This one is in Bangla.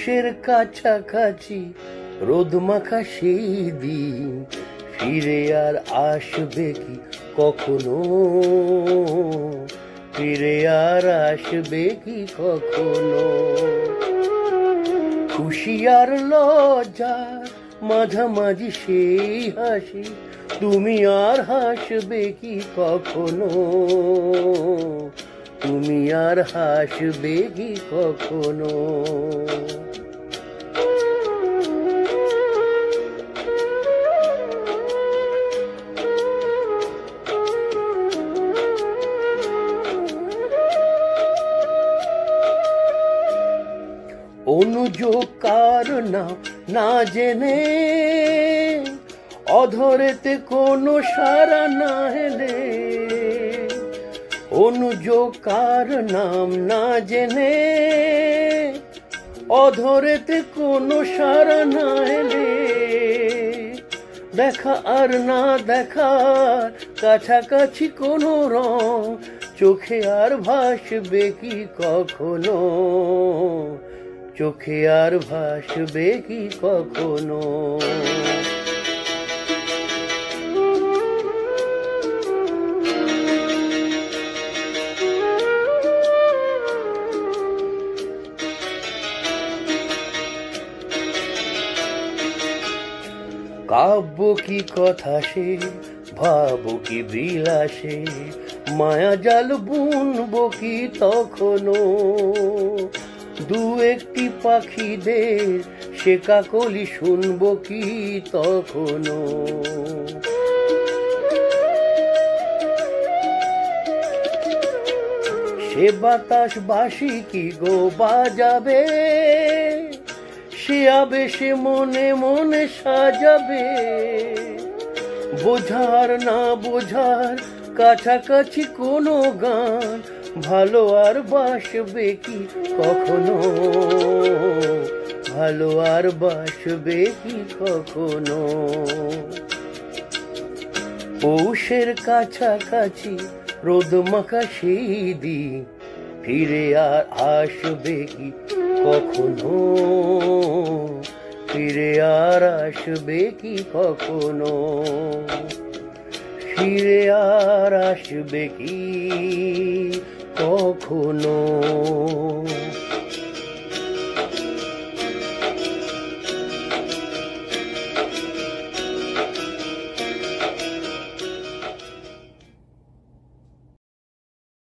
পৌষের কাছাকাছি রোদ মাখা সেই দিন ফিরে আর আসবে কি কখনো, ফিরে আর আসবে কি কখনো। খুশি আর লজ্জার মাঝামাঝি সেই হাসি, তুমি আর হাসবে কি কখনো, তুমি আর হাসবে কি কখনো। অনুযোগ কার না জেনে, অধরেতে কোনো সারা না এলে, অনুযোগ কার নাম না জেনে, অধরেতে কোনো সারা না এলে, দেখা আর না দেখার কাছাকাছি কোনো রং, চোখে আর ভাসবে কি কখনো, চোখে আর ভাসবে কি কখনো। কাব্য কি কথা সে, ভাবো কি বিলাসে, মায়া জাল বুনবো কি তখনো, দু একটি পাখিদের সে কাকলি শুনবো কি তখনো। সে বাতাস বাঁশি কি গো বাজাবে, সে আবেশে মনে মনে সাজাবে, বোঝার না বোঝার কাছাকাছি কোনো গান, ভালো আর বাসবে কি কখনো, ভালো আর বাসবে কি কখনো। পৌষের কাছাকাছি রোদ মাখা সেই দিন ফিরে আর আসবে কি কখনো, ফিরে আর আসবে কি কখনো, ফিরে আর আসবে কি কখনো।